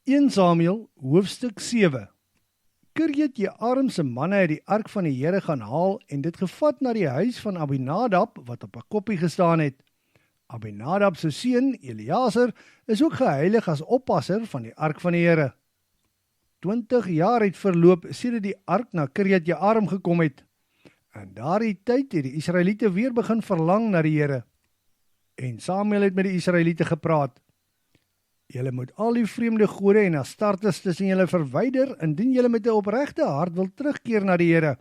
1 Samuel, hoofstuk 7. Kirjat Jearim se manne het die ark van die Here gaan haal en dit gevat na die huis van Abinadab wat op 'n koppie gestaan het. Abinadab se seun Eleazar is ook geheilig as oppasser van die ark van die Here. 20 jaar het verloop sedert die ark na Kirjat Jearim gekom het. In daardie tyd het die Israeliete weer begin verlang na die Here. En Samuel het met die Israeliete gepraat. Julle moet al die vreemde gode en astartes tussen julle verwyder, indien julle met 'n opregte hart wil terugkeer na die Here.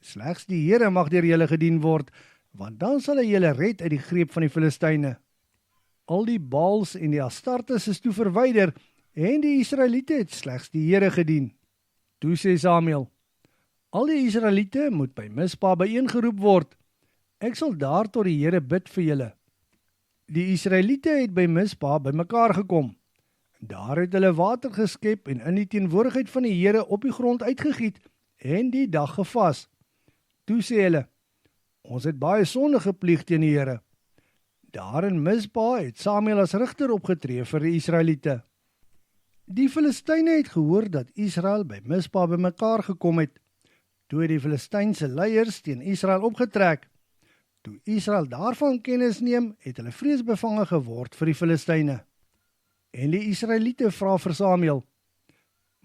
Slegs die Here mag deur julle gedien word, want dan sal hy julle red uit die greep van die Filistyne. Al die Baals en die astartes is toe verwyder, en die Israeliete het slegs die Here gedien. Toe sê Samuel, al die Israeliete moet by Mispa byeengeroep word. Ek sal daar tot die Here bid vir julle. Die Israeliete het by Mispa bymekaar gekom. Daar het hulle water geskep en in die teenwoordigheid van die Here op die grond uitgegiet en die dag gevas. Toe sê hulle, ons het baie sonde gepleeg teen die Here. Daar in Mispa het Samuel as rigter opgetree vir die Israeliete. Die Filistyne het gehoor dat Israel by Mispa bymekaar gekom het. Toe het die Filistynse leiers teen Israel opgetrek. Toe Israel daarvan kennis neem, het hulle vreesbevange geword vir die Filistyne. En die Israeliete vra vir Samuel,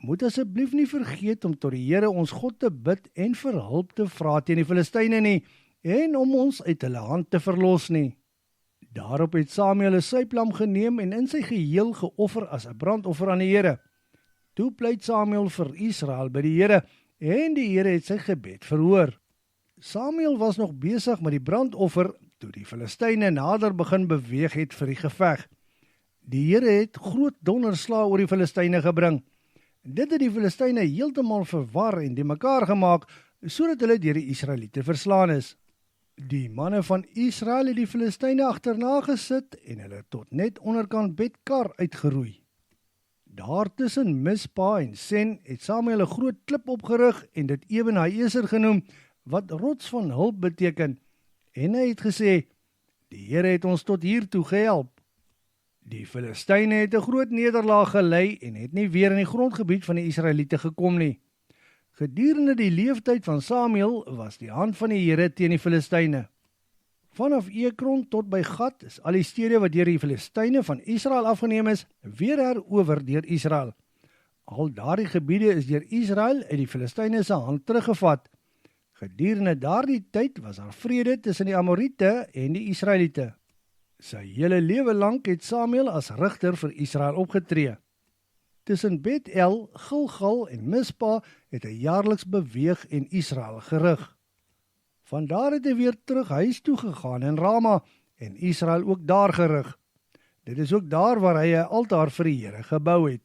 moet asseblief nie vergeet om tot die Here ons God te bid en vir hulp te vra teen die Filistyne nie, en om ons uit hulle hand te verlos nie. Daarop het Samuel 'n suiplam geneem en in sy geheel geoffer as 'n brandoffer aan die Here. Toe pleit Samuel vir Israel by die Here, en die Here het sy gebed verhoor. Samuel was nog besig met die brandoffer toe die Filistyne nader begin beweeg het vir die geveg. Die Here het groot donderslae oor die Filistyne gebring. Dit het die Filistyne heeltemal verwar en die mekaar gemaak, sodat hulle deur die Israeliete verslaan is. Die manne van Israel het die Filistyne agterna gesit en hulle tot net onderkant Betkar uitgeroei. Daar tussen Mispa en Sen het Samuel 'n groot klip opgerig en dit Eben-Haeser genoem, wat rots van hulp beteken, en hy het gesê, die Here het ons tot hier toe gehelp. Die Filistyne het 'n groot nederlaag gelei en het nie weer in die grondgebied van die Israeliete gekom nie. Gedurende die leeftyd van Samuel was die hand van die Here teen die Filistyne. Vanaf Ekron tot by Gat is al die stede wat deur die Filistyne van Israel afgeneem is, weer herower deur Israel. Al daardie gebiede is deur Israel uit die Filistyne se hand teruggevat. Gedurende daardie tyd was daar vrede tussen die Amoriete en die Israeliete. Sy hele lewe lank het Samuel as rigter vir Israel opgetree. Tussen Bet-El, Gilgal en Mispa het hy jaarliks beweeg en Israel gerig. Vandaar het hy weer terug huis toe gegaan in Rama en Israel ook daar gerig. Dit is ook daar waar hy 'n altaar vir die Here gebou het.